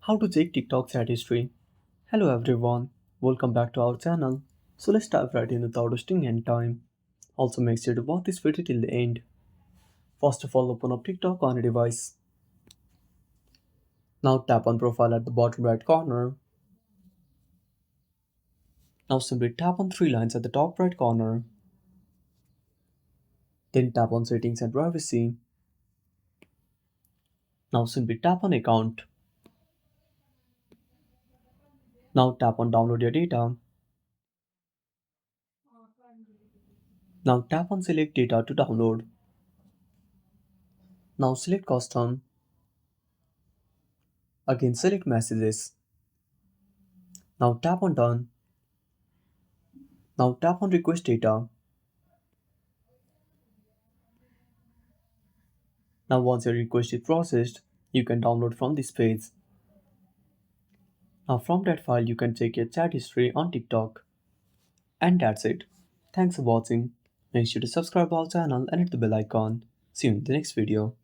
How to check TikTok chat history. Hello everyone, welcome back to our channel. So let's dive right in without wasting any time. Also make sure to watch this video till the end. First of all, open up TikTok on a device. Now tap on profile at the bottom right corner. Now simply tap on three lines at the top right corner. Then tap on settings and privacy. Now simply tap on account. Now tap on download your data. Now tap on select data to download. Now select custom. Again select messages. Now tap on done. Now tap on request data. Now once your request is processed, you can download from this page. Now from that file you can check your chat history on TikTok. And that's it. Thanks for watching. Make sure to subscribe our channel and hit the bell icon. See you in the next video.